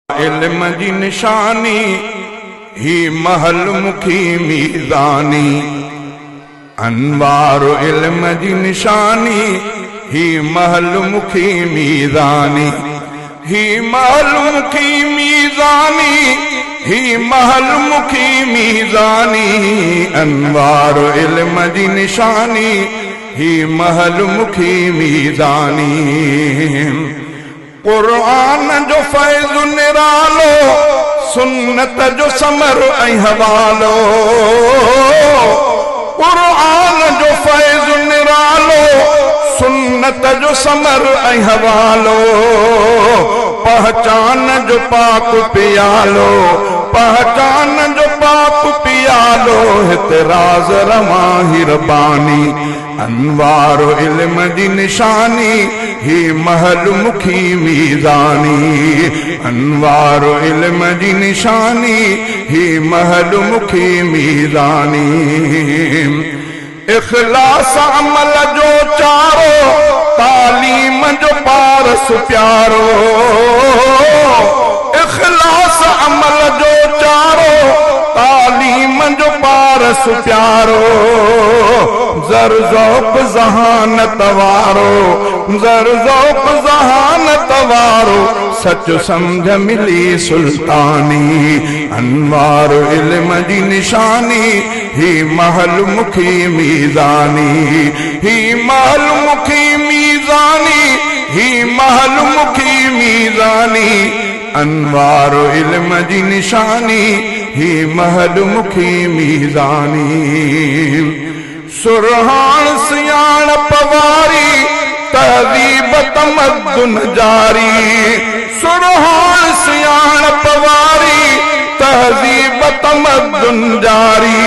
इल्म जी निशानी ही महल मुखी मीज़ानी। अनवार इल्म जी निशानी ही महल मुखी मीज़ानी। ही महल मुखी मीज़ानी ही महल मुखी मीज़ानी। अनवार इल्म जी निशानी ही महल मुखी मीज़ानी। कुरान जो फैज़ निरालो सुन्नत जो समर ऐं हवालो। कुरान जो फैज़ निरालो सुन्नत जो समर ऐं हवालो। पहचान जो पाक पियालो पहचान जो पाक पियालो। हिते राज़ रवां हिरबानी। अनवार इल्म जी निशानी ही महल मुखी मीज़ानी। अनवार इल्म जी निशानी ही महल मुखी मीज़ानी। इखलास अमल जो चारो तालीम जो पारस प्यारो। इखलास अमल जो चारो तालीम जो पारस प्यारो। ज़र ज़ौक़ ज़हानत वारो ज़र ज़ौक़ ज़हानत वारो। सच समझ मिली सुल्तानी। अनवार इल्म जी निशानी ही महल मुखी मीज़ानी। ही महल मुखी मीज़ानी ही महल मुखी मीज़ानी। अनवार इल्म जी निशानी ही महल मुखी मीज़ानी। सुरहान सियाणप वारी तहज़ीब तमद्दुन जारी। सुरहान सियाणप वारी तहज़ीब तमद्दुन जारी।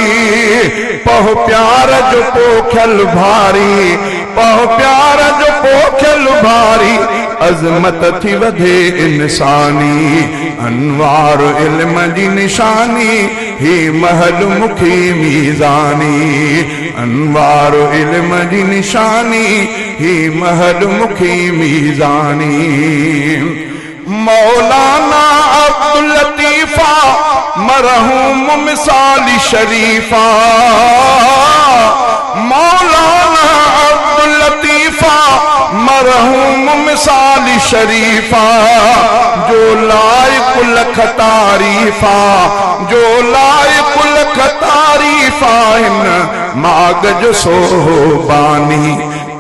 पहो प्यार जो पोखियल भारी पहो प्यार जो पोखियल भारी। अज़मत थी वधे इंसानी। अनवार इल्म जी निशानी ही महल मुखी मीज़ानी। अनवार इल्म जी निशानी ही महल मुखी मीज़ानी। मौलाना अब्दुल लतीफ़ा मरहूम मिसाल शरीफा। मौलाना अब्दुल लतीफ़ा मरहूम मिसाल शरीफा। जो लायक लख तारीफ़ा जो लायक लख तारीफ़ा। हिन मागज सोबानी।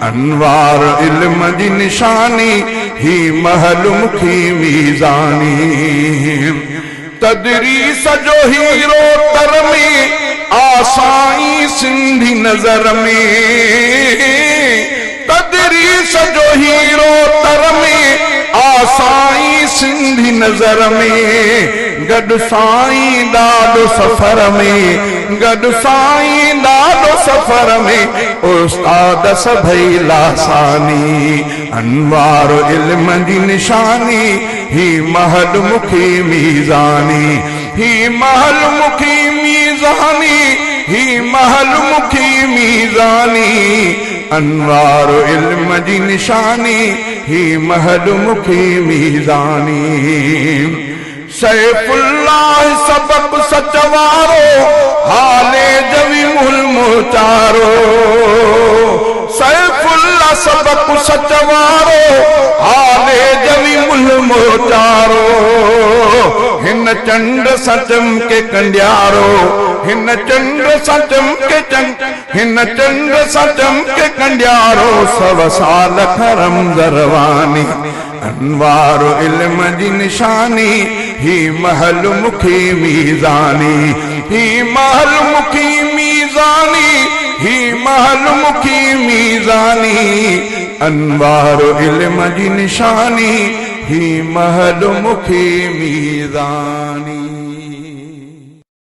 अनवार इल्म जी निशानी ही महल मुखी मीज़ानी। तदरीस जो हीरो तर में आसाई सिंधी नजर में। तदरीस जो हीरो तर में आसाई सिंधी नजर में। गॾु साईं ॾाढो सफ़र में गॾु साईं ॾाढो सफ़र में। उस्ताद सभई लासानी। अनवार इल्म जी निशानी ही महल मुखी मीज़ानी। ही महल मुखी मीज़ानी ही महल मुखी मीज़ानी। अनवार इल्म जी निशानी ही महल मुखी मीज़ानी। सैफुल्लाह सबक सच वारो हाले जवी मुल्म चारो। सैफुल्लाह सबक सच वारो हाले जवी मुल्म चारो। हिन चंड सचम के कंडियारो हिन चंड सचम के हिन चंड सचम के कंडियारो। सव साल खरम ज़रवानी। अनवार इल्म जी निशानी ही महल मुखी मीज़ानी। ही महल मुखी मीज़ानी ही महल मुखी मीज़ानी। अनवार इल्म जी निशानी ही महल मुखी मीज़ानी।